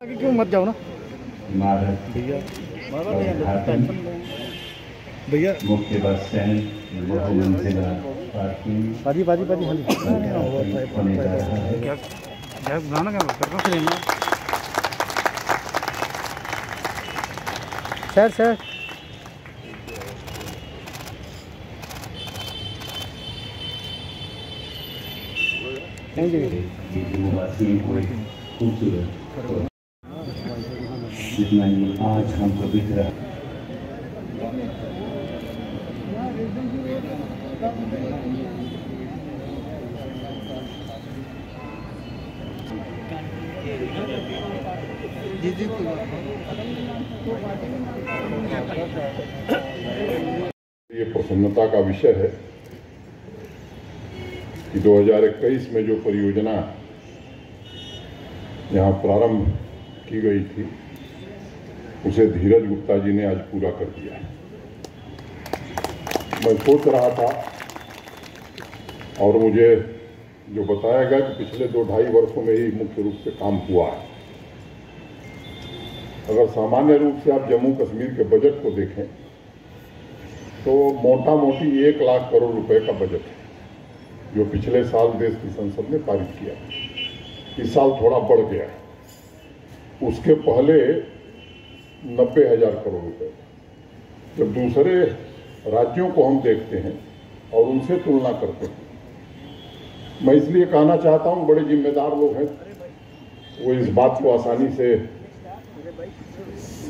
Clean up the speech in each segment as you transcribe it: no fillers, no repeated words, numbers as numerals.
क्यों मत जाओ ना भैया भैया मुख्य बस स्टैंड बहुमंजिला पार्किंग बाजी बाजी बाजी हाँ होने जा रहा है। क्या क्या बुलाना क्या करना फिर सर थैंक यू वासियों को खूबसूरत जितना ये आज हमको दिख रहा है। ये प्रसन्नता का विषय है कि 2021 में जो परियोजना यहाँ प्रारंभ की गई थी उसे धीरज गुप्ता जी ने आज पूरा कर दिया है। मैं सोच रहा था और मुझे जो बताया गया कि पिछले 2-2.5 वर्षों में ही मुख्य रूप से काम हुआ है। अगर सामान्य रूप से आप जम्मू कश्मीर के बजट को देखें तो मोटा मोटी 1 लाख करोड़ रुपए का बजट है जो पिछले साल देश की संसद ने पारित किया। इस साल थोड़ा बढ़ गया है। उसके पहले 90,000 करोड़ रुपए। जब दूसरे राज्यों को हम देखते हैं और उनसे तुलना करते हैं, मैं इसलिए कहना चाहता हूं बड़े जिम्मेदार लोग हैं, वो इस बात को आसानी से,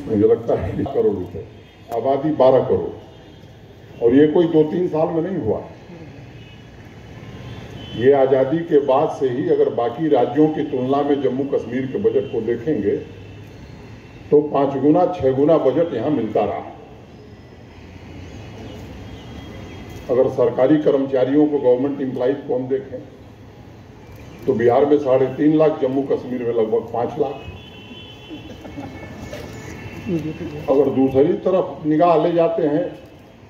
मुझे लगता है 1 करोड़ रुपए, आबादी 12 करोड़, और ये कोई 2-3 साल में नहीं हुआ। ये आज़ादी के बाद से ही अगर बाकी राज्यों की तुलना में जम्मू कश्मीर के बजट को देखेंगे तो 5 गुना 6 गुना बजट यहाँ मिलता रहा। अगर सरकारी कर्मचारियों को, गवर्नमेंट एम्प्लॉइज को हम देखें तो बिहार में 3.5 लाख, जम्मू कश्मीर में लगभग 5 लाख। अगर दूसरी तरफ निगाह ले जाते हैं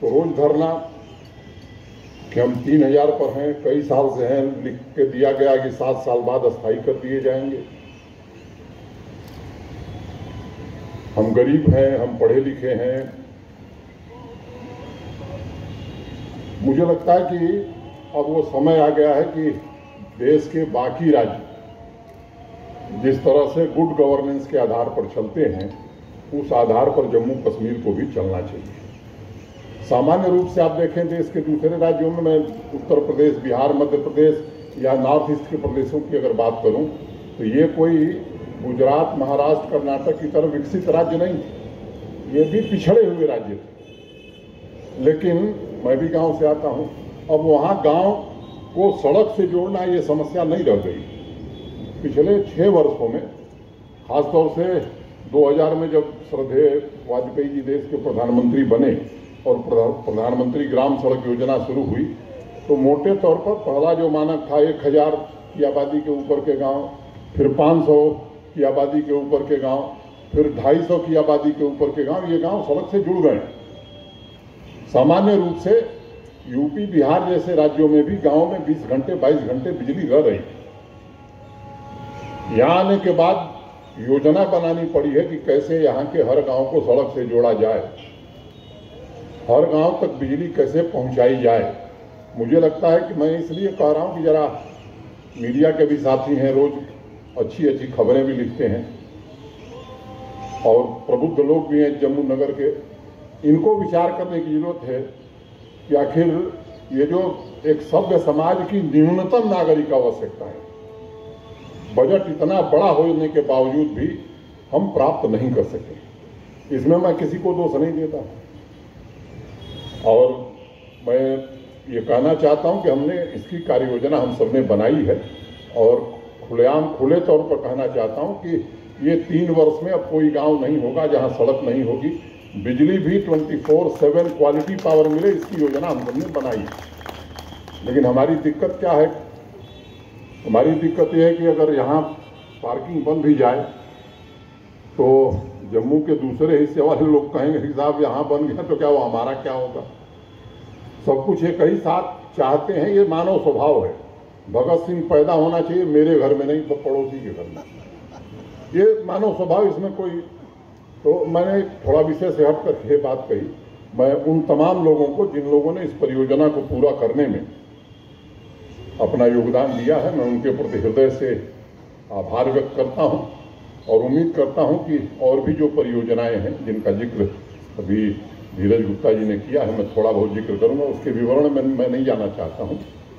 तो रोज धरना कि हम 3,000 पर हैं, कई साल से हैं, लिख के दिया गया कि 7 साल बाद अस्थायी कर दिए जाएंगे। हम गरीब हैं, हम पढ़े लिखे हैं। मुझे लगता है कि अब वो समय आ गया है कि देश के बाकी राज्य जिस तरह से गुड गवर्नेंस के आधार पर चलते हैं उस आधार पर जम्मू कश्मीर को भी चलना चाहिए। सामान्य रूप से आप देखें देश के दूसरे राज्यों में, मैं उत्तर प्रदेश, बिहार, मध्य प्रदेश या नॉर्थ ईस्ट के प्रदेशों की अगर बात करूं तो ये कोई गुजरात, महाराष्ट्र, कर्नाटक की तरह विकसित राज्य नहीं थे, ये भी पिछड़े हुए राज्य थे। लेकिन मैं भी गांव से आता हूं, अब वहां गांव को सड़क से जोड़ना ये समस्या नहीं रह गई। पिछले 6 वर्षों में, खासतौर से 2000 में जब श्रद्धेय वाजपेयी जी देश के प्रधानमंत्री बने और प्रधानमंत्री ग्राम सड़क योजना शुरू हुई तो मोटे तौर पर पहला जो मानक था 1000 की आबादी के ऊपर के गांव, फिर 500 की आबादी के ऊपर के गांव, फिर 250 की आबादी के ऊपर के गांव, ये गांव सड़क से जुड़ गए। सामान्य रूप से यूपी, बिहार जैसे राज्यों में भी गांव में 20 घंटे 22 घंटे बिजली रह रही। यहाँ आने के बाद योजना बनानी पड़ी है कि कैसे यहाँ के हर गांव को सड़क से जोड़ा जाए, हर गांव तक बिजली कैसे पहुंचाई जाए। मुझे लगता है कि मैं इसलिए कह रहा हूं कि जरा मीडिया के भी साथी हैं, रोज अच्छी अच्छी खबरें भी लिखते हैं और प्रबुद्ध लोग भी हैं जम्मू नगर के, इनको विचार करने की जरूरत है कि आखिर ये जो एक सभ्य समाज की न्यूनतम नागरिक आवश्यकता है, बजट इतना बड़ा होने के बावजूद भी हम प्राप्त नहीं कर सके। इसमें मैं किसी को दोष नहीं देता और मैं ये कहना चाहता हूं कि हमने इसकी कार्य योजना हम सबने बनाई है और खुलेआम, खुले तौर पर कहना चाहता हूं कि ये 3 वर्ष में अब कोई गांव नहीं होगा जहां सड़क नहीं होगी। बिजली भी 24/7 क्वालिटी पावर मिले, इसकी योजना हम सबने बनाई है। लेकिन हमारी दिक्कत क्या है? हमारी दिक्कत यह है कि अगर यहाँ पार्किंग बंद भी जाए तो जम्मू के दूसरे हिस्से वाले लोग कहेंगे कि साहब यहाँ बन गया तो क्या वो हमारा क्या होगा। सब कुछ एक ही साथ चाहते हैं, ये मानव स्वभाव है। भगत सिंह पैदा होना चाहिए मेरे घर में नहीं तो पड़ोसी के घर में। ये मानव स्वभाव, इसमें कोई, तो मैंने थोड़ा विषय से हट कर ये बात कही। मैं उन तमाम लोगों को जिन लोगों ने इस परियोजना को पूरा करने में अपना योगदान दिया है, मैं उनके प्रति हृदय से आभार व्यक्त करता हूं और उम्मीद करता हूं कि और भी जो परियोजनाएं हैं जिनका जिक्र अभी धीरज गुप्ता जी ने किया है, मैं थोड़ा बहुत जिक्र करूंगा, उसके विवरण में मैं नहीं जाना चाहता हूं,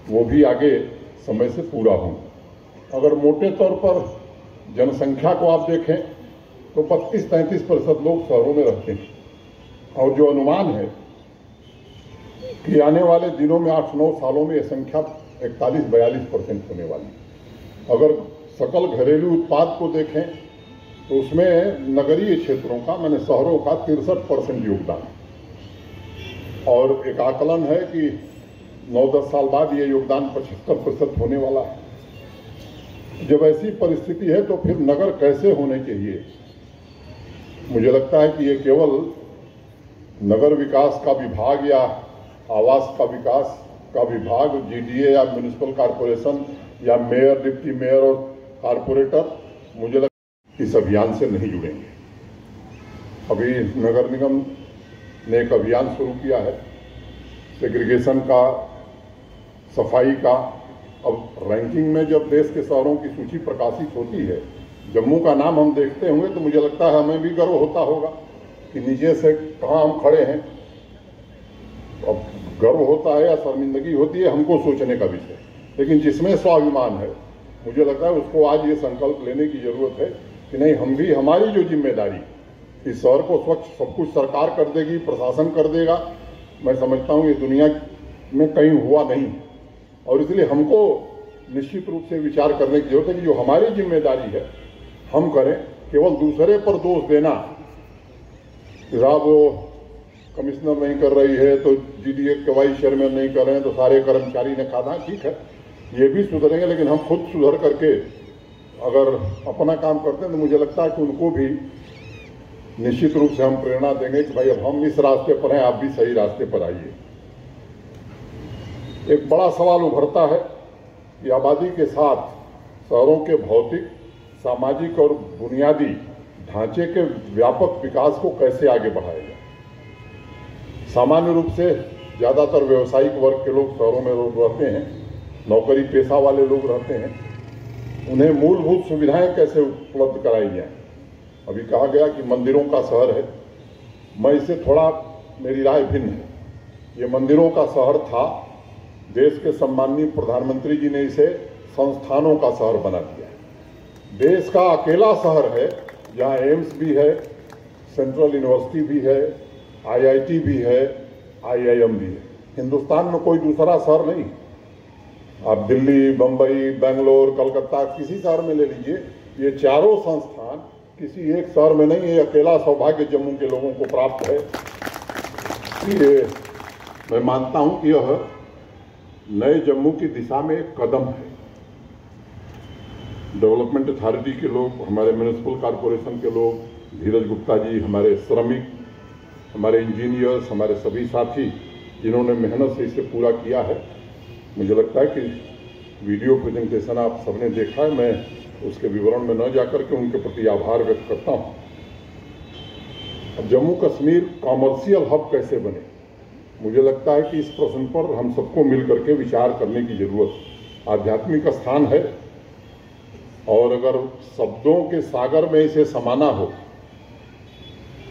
वो भी आगे समय से पूरा हों। अगर मोटे तौर पर जनसंख्या को आप देखें तो 32-33% लोग शहरों में रहते हैं और जो अनुमान है कि आने वाले दिनों में 8-9 सालों में यह संख्या 41-42% होने वाली। अगर सकल घरेलू उत्पाद को देखें तो उसमें नगरीय क्षेत्रों का, माने शहरों का 63% योगदान है और एक आकलन है कि 9-10 साल बाद ये योगदान 75% होने वाला है। जब ऐसी परिस्थिति है तो फिर नगर कैसे होने चाहिए? मुझे लगता है कि ये केवल नगर विकास का विभाग या आवास का विकास का विभाग, जीडीए या म्युनिसिपल कॉरपोरेशन या मेयर, डिप्टी मेयर और कॉरपोरेटर, मुझे लगता है इस अभियान से नहीं जुड़ेंगे। अभी नगर निगम ने एक अभियान शुरू किया है सेग्रीगेशन का, सफाई का। अब रैंकिंग में जब देश के शहरों की सूची प्रकाशित होती है, जम्मू का नाम हम देखते होंगे तो मुझे लगता है हमें भी गर्व होता होगा कि नीचे से कहाँ हम खड़े हैं। अब गर्व होता है या शर्मिंदगी होती है, हमको सोचने का विषय, लेकिन जिसमें स्वाभिमान है, मुझे लगता है उसको आज ये संकल्प लेने की जरूरत है कि नहीं, हम भी, हमारी जो जिम्मेदारी, इस शहर को स्वच्छ सब कुछ सरकार कर देगी, प्रशासन कर देगा, मैं समझता हूँ ये दुनिया में कहीं हुआ नहीं और इसलिए हमको निश्चित रूप से विचार करने की जरूरत है कि जो हमारी जिम्मेदारी है हम करें। केवल दूसरे पर दोष देना कि साहब वो कमिश्नर नहीं कर रही है तो जीडीए के वाइस चेयरमैन नहीं कर रहे हैं तो सारे कर्मचारी ने कहा, ठीक है ये भी सुधरेंगे, लेकिन हम खुद सुधर करके अगर अपना काम करते हैं तो मुझे लगता है कि उनको भी निश्चित रूप से हम प्रेरणा देंगे कि भाई अब हम इस रास्ते पर हैं, आप भी सही रास्ते पर आइए। एक बड़ा सवाल उभरता है कि आबादी के साथ शहरों के भौतिक, सामाजिक और बुनियादी ढांचे के व्यापक विकास को कैसे आगे बढ़ाया जाए। सामान्य रूप से ज़्यादातर व्यवसायिक वर्ग के लोग शहरों में रहते हैं, नौकरी पेशा वाले लोग रहते हैं, उन्हें मूलभूत सुविधाएं कैसे उपलब्ध कराई जाए। अभी कहा गया कि मंदिरों का शहर है, मैं इसे थोड़ा, मेरी राय भिन्न है। ये मंदिरों का शहर था, देश के सम्माननीय प्रधानमंत्री जी ने इसे संस्थानों का शहर बना दिया है। देश का अकेला शहर है जहाँ एम्स भी है, सेंट्रल यूनिवर्सिटी भी है, आईआईटी भी है, आईआईएम भी है। हिंदुस्तान में कोई दूसरा शहर नहीं। आप दिल्ली, बम्बई, बेंगलोर, कलकत्ता, किसी शहर में ले लीजिए, ये चारों संस्थान किसी एक शहर में नहीं है। अकेला सौभाग्य जम्मू के लोगों को प्राप्त है। ये मैं मानता हूं कि यह नए जम्मू की दिशा में एक कदम है। डेवलपमेंट अथॉरिटी के लोग, हमारे म्युनिसिपल कॉरपोरेशन के लोग, धीरज गुप्ता जी, हमारे श्रमिक, हमारे इंजीनियर्स, हमारे सभी साथी जिन्होंने मेहनत से इसे पूरा किया है, मुझे लगता है कि वीडियो प्रेजेंटेशन आप सबने देखा है, मैं उसके विवरण में न जाकर के उनके प्रति आभार व्यक्त करता हूं। अब जम्मू कश्मीर कॉमर्शियल हब कैसे बने, मुझे लगता है कि इस प्रश्न पर हम सबको मिल करके विचार करने की जरूरत। आध्यात्मिक स्थान है और अगर शब्दों के सागर में इसे समाना हो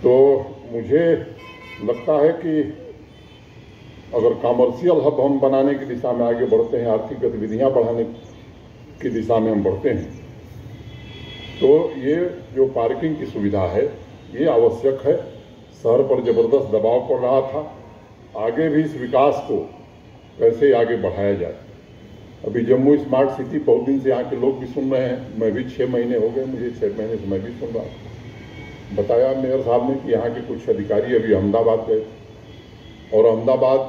तो मुझे लगता है कि अगर कॉमर्शियल हब हम बनाने की दिशा में आगे बढ़ते हैं, आर्थिक गतिविधियां बढ़ाने की दिशा में हम बढ़ते हैं, तो ये जो पार्किंग की सुविधा है ये आवश्यक है। शहर पर जबरदस्त दबाव पड़ रहा था, आगे भी इस विकास को कैसे आगे बढ़ाया जाए। अभी जम्मू स्मार्ट सिटी बहुत दिन से यहाँ के लोग भी सुन रहे हैं, मैं भी 6 महीने हो गए, मुझे 6 महीने से मैं भी सुन रहा हूँ। बताया मेयर साहब ने कि यहाँ के कुछ अधिकारी अभी अहमदाबाद गए और अहमदाबाद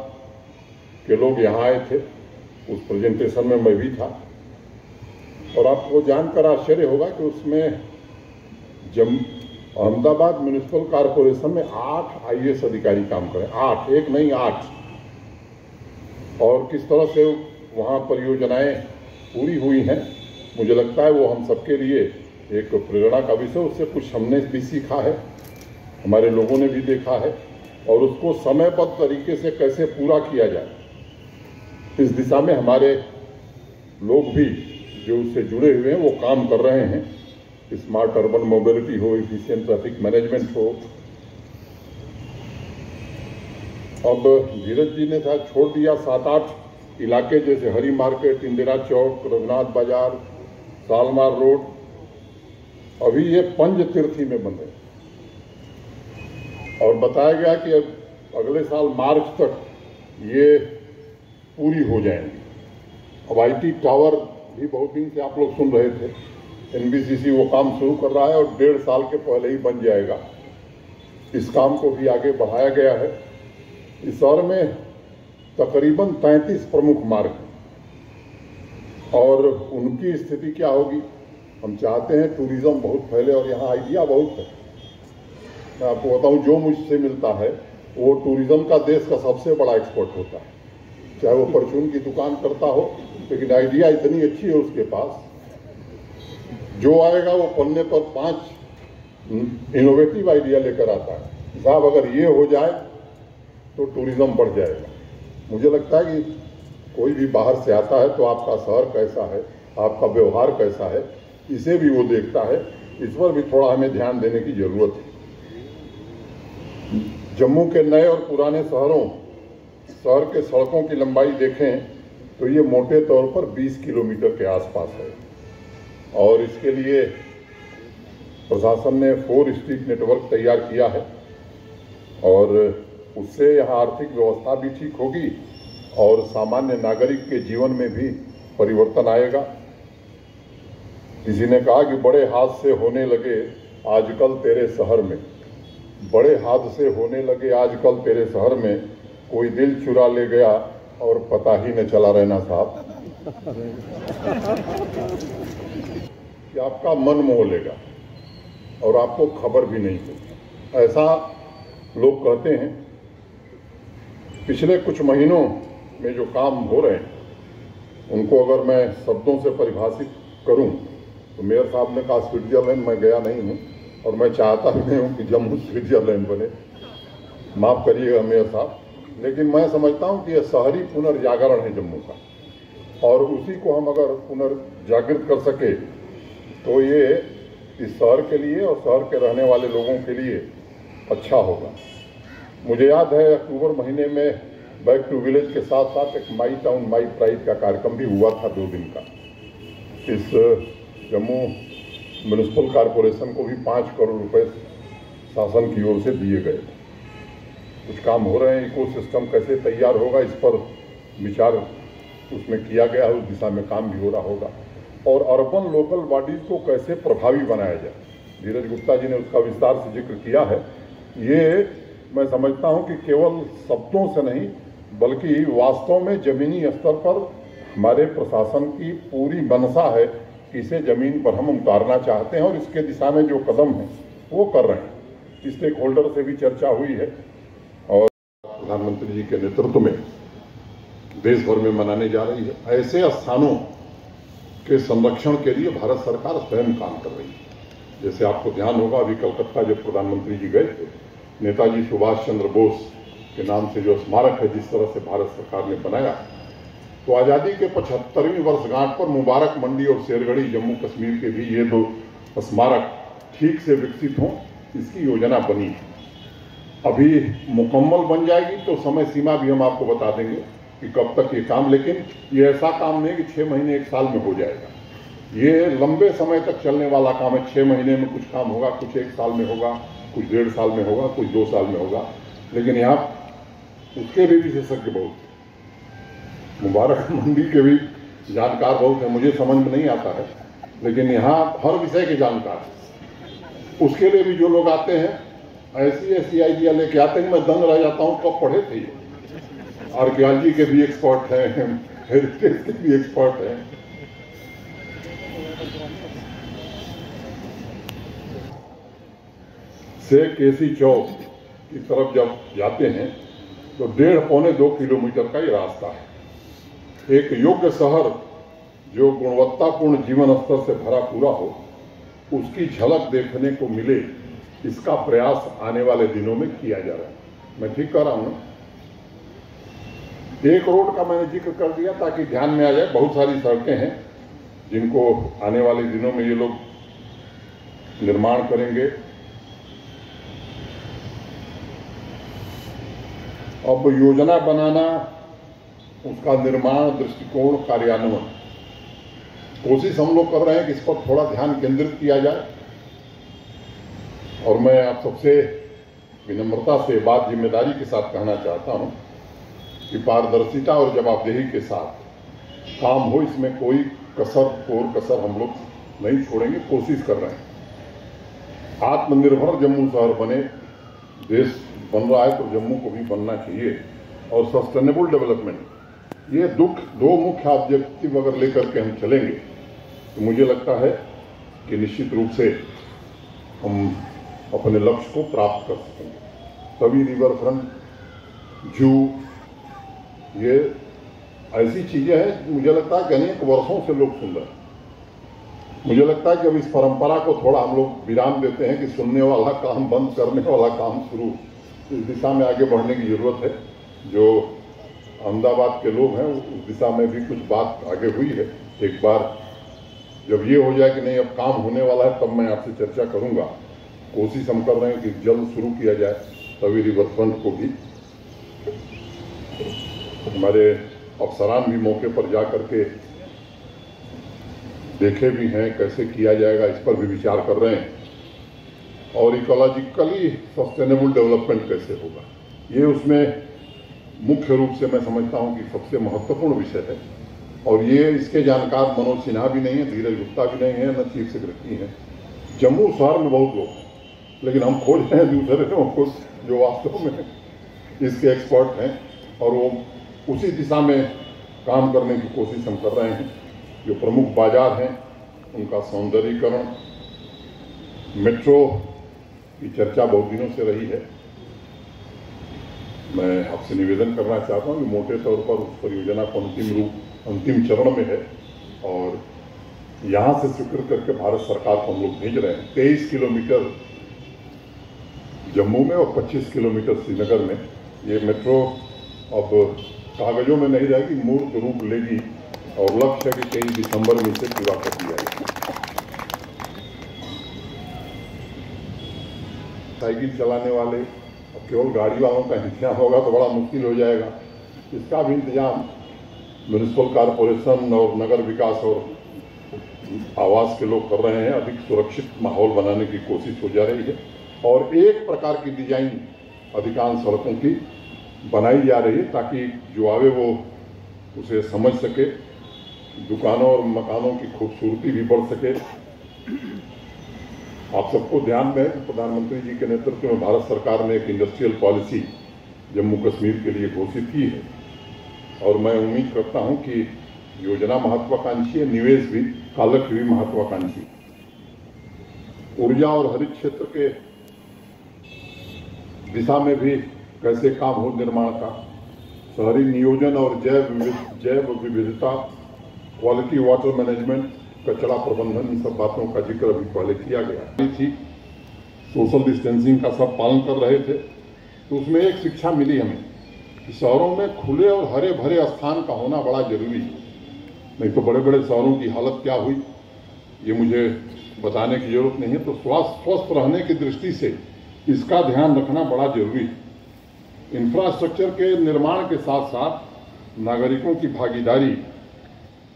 के लोग यहाँ आए थे, उस प्रेजेंटेशन में मैं भी था और आपको जानकर आश्चर्य होगा कि उसमें अहमदाबाद म्युनिसिपल कॉरपोरेशन में 8 आईएएस अधिकारी काम करें, 8, एक नहीं 8, और किस तरह से वहाँ परियोजनाएं पूरी हुई हैं, मुझे लगता है वो हम सबके लिए एक प्रेरणा का विषय, उससे कुछ हमने भी सीखा है, हमारे लोगों ने भी देखा है, और उसको समयबद्ध तरीके से कैसे पूरा किया जाए, इस दिशा में हमारे लोग भी जो उससे जुड़े हुए हैं वो काम कर रहे हैं। स्मार्ट अर्बन मोबिलिटी हो, इफिशिएंट ट्रैफिक मैनेजमेंट हो। अब धीरज जी ने था छोड़ दिया 7-8 इलाके, जैसे हरी मार्केट, इंदिरा चौक, रघुनाथ बाजार, सालमार रोड, अभी ये पंज तीर्थी में बन रहे, और बताया गया कि अब अगले साल मार्च तक ये पूरी हो जाएंगी। अब आईटी टावर भी बहुत दिन से आप लोग सुन रहे थे, एनबीसीसी वो काम शुरू कर रहा है और 1.5 साल के पहले ही बन जाएगा। इस काम को भी आगे बढ़ाया गया है। इस शहर में तकरीबन 33 प्रमुख मार्ग हैं, और उनकी स्थिति क्या होगी। हम चाहते हैं टूरिज्म बहुत फैले, और यहाँ आइडिया बहुत है। मैं आपको बताऊं, जो मुझसे मिलता है वो टूरिज्म का देश का सबसे बड़ा एक्सपर्ट होता है, चाहे वो परचून की दुकान करता हो, लेकिन आइडिया इतनी अच्छी है उसके पास, जो आएगा वो पन्ने पर 5 इनोवेटिव आइडिया लेकर आता है। साहब अगर ये हो जाए तो टूरिज्म बढ़ जाएगा। मुझे लगता है कि कोई भी बाहर से आता है तो आपका शहर कैसा है, आपका व्यवहार कैसा है, इसे भी वो देखता है। इस पर भी थोड़ा हमें ध्यान देने की जरूरत है। जम्मू के नए और पुराने शहर के सड़कों की लंबाई देखें तो ये मोटे तौर पर 20 किलोमीटर के आसपास है, और इसके लिए प्रशासन ने 4 स्ट्रीट नेटवर्क तैयार किया है, और उससे यहाँ आर्थिक व्यवस्था भी ठीक होगी और सामान्य नागरिक के जीवन में भी परिवर्तन आएगा। किसी ने कहा कि बड़े हादसे होने लगे आजकल तेरे शहर में, बड़े हादसे होने लगे आजकल तेरे शहर में, कोई दिल चुरा ले गया और पता ही न चला। रहना साहब कि आपका मन मोह लेगा और आपको खबर भी नहीं होगी, ऐसा लोग कहते हैं। पिछले कुछ महीनों में जो काम हो रहे हैं उनको अगर मैं शब्दों से परिभाषित करूं तो मेयर साहब ने कहा स्विट्जरलैंड, मैं गया नहीं हूं और मैं चाहता भी नहीं हूं कि जम्मू स्विट्जरलैंड बने, माफ करिएगा मेयर साहब, लेकिन मैं समझता हूं कि यह शहरी पुनर्जागरण है जम्मू का, और उसी को हम अगर पुनर्जागृत कर सके तो ये इस शहर के लिए और शहर के रहने वाले लोगों के लिए अच्छा होगा। मुझे याद है अक्टूबर महीने में बैक टू विलेज के साथ साथ एक माई टाउन माई प्राइड का कार्यक्रम भी हुआ था 2 दिन का। इस जम्मू म्यूनिसिपल कॉरपोरेशन को भी 5 करोड़ रुपए शासन की ओर से दिए गए। कुछ काम हो रहे हैं, इकोसिस्टम कैसे तैयार होगा इस पर विचार उसमें किया गया है, उस दिशा में काम भी हो रहा होगा। और अर्बन लोकल बॉडीज को कैसे प्रभावी बनाया जाए, धीरज गुप्ता जी ने उसका विस्तार से जिक्र किया है। ये मैं समझता हूं कि केवल शब्दों से नहीं बल्कि वास्तव में जमीनी स्तर पर हमारे प्रशासन की पूरी मंशा है कि इसे जमीन पर हम उतारना चाहते हैं, और इसके दिशा में जो कदम है वो कर रहे हैं। स्टेक होल्डर से भी चर्चा हुई है, और प्रधानमंत्री जी के नेतृत्व में देश भर में मनाने जा रही है। ऐसे स्थानों के संरक्षण के लिए भारत सरकार स्वयं काम कर रही है। जैसे आपको ध्यान होगा, अभी कलकत्ता जब प्रधानमंत्री जी गए थे, नेताजी सुभाष चंद्र बोस के नाम से जो स्मारक है जिस तरह से भारत सरकार ने बनाया, तो आज़ादी के 75वीं वर्षगांठ पर मुबारक मंडी और शेरगढ़ी जम्मू कश्मीर के भी ये 2 स्मारक ठीक से विकसित हों, इसकी योजना बनी है। अभी मुकम्मल बन जाएगी तो समय सीमा भी हम आपको बता देंगे कि कब तक ये काम, लेकिन ये ऐसा काम नहीं कि 6 महीने 1 साल में हो जाएगा। ये लंबे समय तक चलने वाला काम है। 6 महीने में कुछ काम होगा, कुछ 1 साल में होगा, कुछ 1.5 साल में होगा, कुछ 2 साल में होगा, लेकिन यहाँ उसके भी विशेषज्ञ बहुत, मुबारक मंडी के भी जानकार बहुत है। मुझे समझ में नहीं आता है, लेकिन यहाँ हर विषय के जानकार हैं। उसके लिए भी जो लोग आते हैं ऐसी आइडिया लेके आते हैं, मैं दंग रह जाता हूँ कब पढ़े थे ये। आर्कियोलॉजी के भी एक्सपर्ट हैं, हेरिटेज के भी एक्सपर्ट हैं। से केसी चौक की तरफ जब जाते हैं तो 1.5-2 किलोमीटर का ये रास्ता है। एक योग्य शहर जो गुणवत्तापूर्ण जीवन स्तर से भरा पूरा हो, उसकी झलक देखने को मिले, इसका प्रयास आने वाले दिनों में किया जा रहा है। मैं ठीक कह रहा हूं ना? एक रोड का मैंने जिक्र कर दिया ताकि ध्यान में आ जाए। बहुत सारी सड़कें हैं जिनको आने वाले दिनों में ये लोग निर्माण करेंगे। अब योजना बनाना, उसका निर्माण, दृष्टिकोण, कार्यान्वयन, कोशिश हम लोग कर रहे हैं कि इस पर थोड़ा ध्यान केंद्रित किया जाए। और मैं आप सबसे विनम्रता से, बात जिम्मेदारी के साथ कहना चाहता हूं कि पारदर्शिता और जवाबदेही के साथ काम हो, इसमें कोई कसर हम लोग नहीं छोड़ेंगे। कोशिश कर रहे हैं आत्मनिर्भर जम्मू शहर बने। देश बन रहा है तो जम्मू को भी बनना चाहिए। और सस्टेनेबल डेवलपमेंट, ये दो मुख्य ऑब्जेक्टिव अगर लेकर के हम चलेंगे तो मुझे लगता है कि निश्चित रूप से हम अपने लक्ष्य को प्राप्त कर सकेंगे। तभी रिवर फ्रंट, जू, ये ऐसी चीजें हैं मुझे लगता है कि अनेक वर्षों से लोग सुन रहे हैं। मुझे लगता है कि अब इस परंपरा को थोड़ा हम लोग विराम देते हैं कि सुनने वाला काम बंद, करने वाला काम शुरू। इस दिशा में आगे बढ़ने की जरूरत है। जो अहमदाबाद के लोग हैं उस दिशा में भी कुछ बात आगे हुई है। एक बार जब ये हो जाए कि नहीं अब काम होने वाला है, तब मैं आपसे चर्चा करूंगा। कोशिश हम कर रहे हैं कि जल्द शुरू किया जाए। तभी रिवर फ्रंट को भी हमारे अफसरान भी मौके पर जा करके देखे भी हैं कैसे किया जाएगा, इस पर भी विचार कर रहे हैं। और इकोलॉजिकली सस्टेनेबल डेवलपमेंट कैसे होगा, ये उसमें मुख्य रूप से मैं समझता हूं कि सबसे महत्वपूर्ण विषय है। और ये इसके जानकार मनोज सिन्हा भी नहीं है, धीरज गुप्ता भी नहीं है, न चीफ सेक्रेटरी है। जम्मू शहर में बहुत लोग हैं, लेकिन हम खोज रहे हैं दूसरे लोगों को जो वास्तव में इसके एक्सपर्ट हैं और वो उसी दिशा में काम करने की कोशिश हम कर रहे हैं। जो प्रमुख बाजार हैं उनका सौंदर्यीकरण, मेट्रो की चर्चा बहुत दिनों से रही है। मैं आपसे निवेदन करना चाहता हूं कि मोटे तौर पर उस परियोजना को अंतिम चरण में है और यहां से स्वीकृत करके भारत सरकार को हम लोग भेज रहे हैं। 23 किलोमीटर जम्मू में और 25 किलोमीटर श्रीनगर में। ये मेट्रो अब कागजों में नहीं रहेगी, मूर्त रूप लेगी और लक्ष्य है कि 23 दिसंबर में इसे पूरा कर दिया जाएगा। साइकिल चलाने वाले, अब केवल गाड़ी वालों का इंतजाम होगा तो बड़ा मुश्किल हो जाएगा। इसका भी इंतजाम म्यूनिसिपल कॉरपोरेशन और नगर विकास और आवास के लोग कर रहे हैं। अधिक सुरक्षित माहौल बनाने की कोशिश हो जा रही है और एक प्रकार की डिजाइन अधिकांश सड़कों की बनाई जा रही है ताकि जो आवे वो उसे समझ सके, दुकानों और मकानों की खूबसूरती भी बढ़ सके। आप सबको ध्यान में प्रधानमंत्री जी के नेतृत्व में भारत सरकार ने एक इंडस्ट्रियल पॉलिसी जम्मू कश्मीर के लिए घोषित की है और मैं उम्मीद करता हूं कि योजना महत्वाकांक्षी है, निवेश भी, कालक भी महत्वाकांक्षी। ऊर्जा और हरित क्षेत्र के दिशा में भी कैसे काम हो निर्माण का, शहरी नियोजन और जैव विविधता, क्वालिटी वाटर मैनेजमेंट, कचरा प्रबंधन, इन सब बातों का जिक्र अभी पहले किया गया थी। सोशल डिस्टेंसिंग का सब पालन कर रहे थे तो उसमें एक शिक्षा मिली हमें कि शहरों में खुले और हरे भरे स्थान का होना बड़ा जरूरी है। नहीं तो बड़े बड़े शहरों की हालत क्या हुई ये मुझे बताने की जरूरत नहीं है। तो स्वस्थ रहने की दृष्टि से इसका ध्यान रखना बड़ा जरूरी है। इंफ्रास्ट्रक्चर के निर्माण के साथ साथ नागरिकों की भागीदारी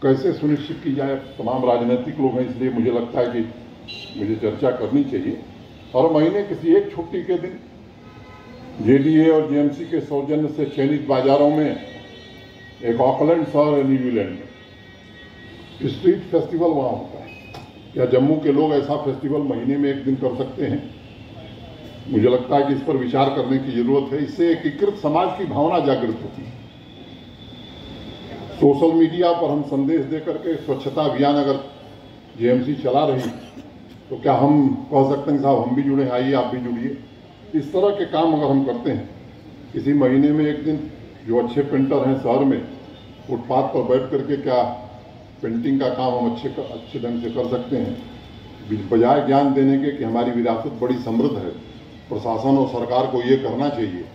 कैसे सुनिश्चित की जाए। तमाम राजनीतिक लोग हैं, इसलिए मुझे लगता है कि मुझे चर्चा करनी चाहिए। और महीने किसी एक छुट्टी के दिन जेडीए और जेएमसी के सौजन्य से चयनित बाजारों में एक ऑकलैंड शहर है न्यूजीलैंड में, स्ट्रीट फेस्टिवल वहाँ होता है। क्या जम्मू के लोग ऐसा फेस्टिवल महीने में एक दिन कर सकते हैं? मुझे लगता है कि इस पर विचार करने की जरूरत है। इससे एकीकृत समाज की भावना जागृत होती है। सोशल मीडिया पर हम संदेश देकर के स्वच्छता अभियान अगर जेएमसी चला रही तो क्या हम कह सकते हैं साहब हम भी जुड़े, आइए आप भी जुड़िए। इस तरह के काम अगर हम करते हैं, किसी महीने में एक दिन जो अच्छे पेंटर हैं शहर में फुटपाथ पर बैठ करके क्या पेंटिंग का काम हम अच्छे ढंग से कर सकते हैं। बजाय ज्ञान देने के कि हमारी विरासत बड़ी समृद्ध है, प्रशासन और सरकार को ये करना चाहिए,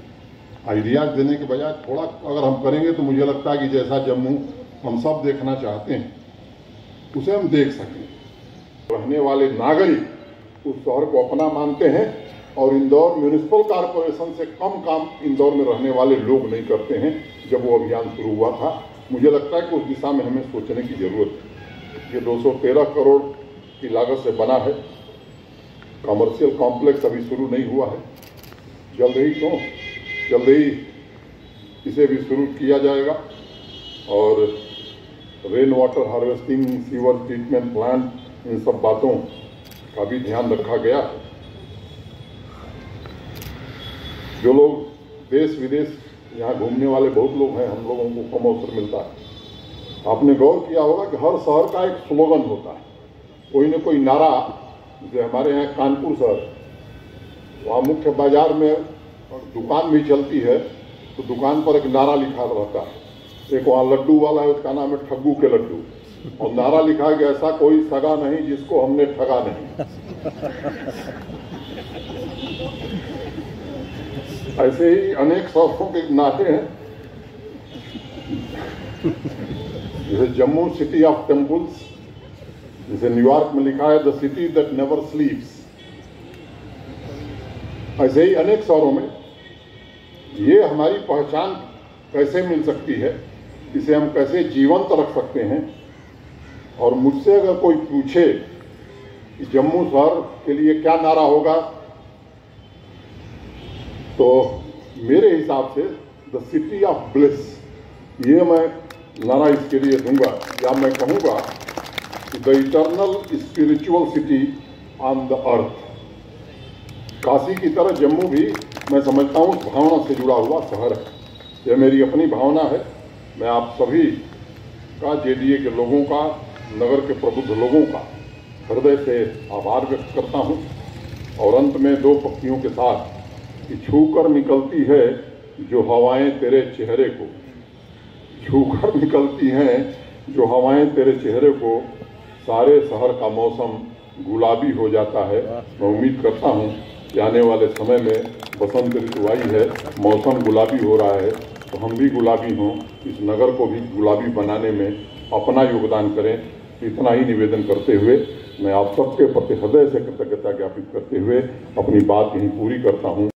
आइडियाज देने के बजाय थोड़ा अगर हम करेंगे तो मुझे लगता है कि जैसा जम्मू हम सब देखना चाहते हैं उसे हम देख सकें। रहने वाले नागरिक उस शहर को अपना मानते हैं और इंदौर म्यूनिसिपल कॉरपोरेशन से कम काम इंदौर में रहने वाले लोग नहीं करते हैं। जब वो अभियान शुरू हुआ था, मुझे लगता है कि उस दिशा में हमें सोचने की जरूरत है। ये 213 करोड़ की लागत से बना है, कमर्शियल कॉम्प्लेक्स अभी शुरू नहीं हुआ है, जल्द ही इसे भी शुरू किया जाएगा और rain water harvesting, sewer treatment plant, इन सब बातों का भी ध्यान रखा गया है। जो लोग देश विदेश यहाँ घूमने वाले बहुत लोग हैं, हम लोगों को कम अवसर मिलता है। आपने गौर किया होगा कि हर शहर का एक स्लोगन होता है, कोई न कोई नारा। जैसे हमारे यहाँ कानपुर शहर, वहाँ मुख्य बाजार में दुकान भी चलती है तो दुकान पर एक नारा लिखा रहता है। एक वहाँ लड्डू वाला है, उसका नाम है ठग्गू के लड्डू, और नारा लिखा है कि ऐसा कोई सगा नहीं जिसको हमने ठगा नहीं। ऐसे ही अनेक शहरों के नारे हैं। जैसे जम्मू सिटी ऑफ टेम्पल्स, जैसे न्यूयॉर्क में लिखा है द सिटी दैट नेवर स्लीप्स। ऐसे ही अनेक शहरों में ये हमारी पहचान कैसे मिल सकती है, इसे हम कैसे जीवंत रख सकते हैं। और मुझसे अगर कोई पूछे कि जम्मू शहर के लिए क्या नारा होगा, तो मेरे हिसाब से द सिटी ऑफ ब्लिस, ये मैं नारा इसके लिए दूंगा। या मैं कहूँगा कि the eternal spiritual city on the earth. Kashi की तरह जम्मू भी मैं समझता हूँ उस भावना से जुड़ा हुआ शहर है। यह मेरी अपनी भावना है। मैं आप सभी का, जेडीए के लोगों का, नगर के प्रबुद्ध लोगों का हृदय से आभार व्यक्त करता हूँ। और अंत में दो पंक्तियों के साथ कि छूकर निकलती है जो हवाएं तेरे चेहरे को, छूकर निकलती हैं जो हवाएं तेरे चेहरे को, सारे शहर का मौसम गुलाबी हो जाता है। मैं उम्मीद करता हूँ कि आने वाले समय में बसंत ऋतु आई है, मौसम गुलाबी हो रहा है, तो हम भी गुलाबी हों, इस नगर को भी गुलाबी बनाने में अपना योगदान करें। इतना ही निवेदन करते हुए मैं आप सबके प्रति हृदय से कृतज्ञता ज्ञापित करते हुए अपनी बात यहीं पूरी करता हूँ।